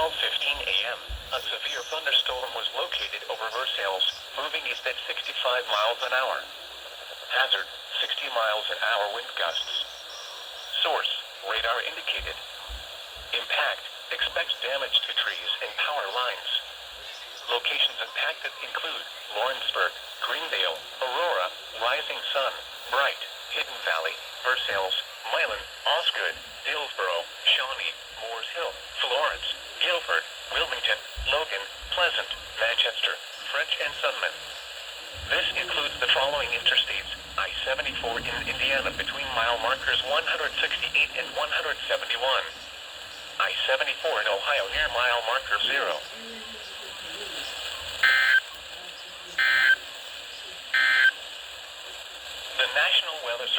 12:15 a.m., a severe thunderstorm was located over Versailles, moving east at 65 miles an hour. Hazard, 60 miles an hour wind gusts. Source, radar indicated. Impact, expects damage to trees and power lines. Locations impacted include Lawrenceburg, Greendale, Aurora, Rising Sun, Bright, Hidden Valley, Versailles, Milan, Osgood, Dillsboro, Shawnee, Moores Hill, Florence, Guilford, Wilmington, Logan, Pleasant, Manchester, French and Sunman. This includes the following interstates: I-74 in Indiana between mile markers 168 and 171. I-74 in Ohio near mile marker 0. The National Weather Service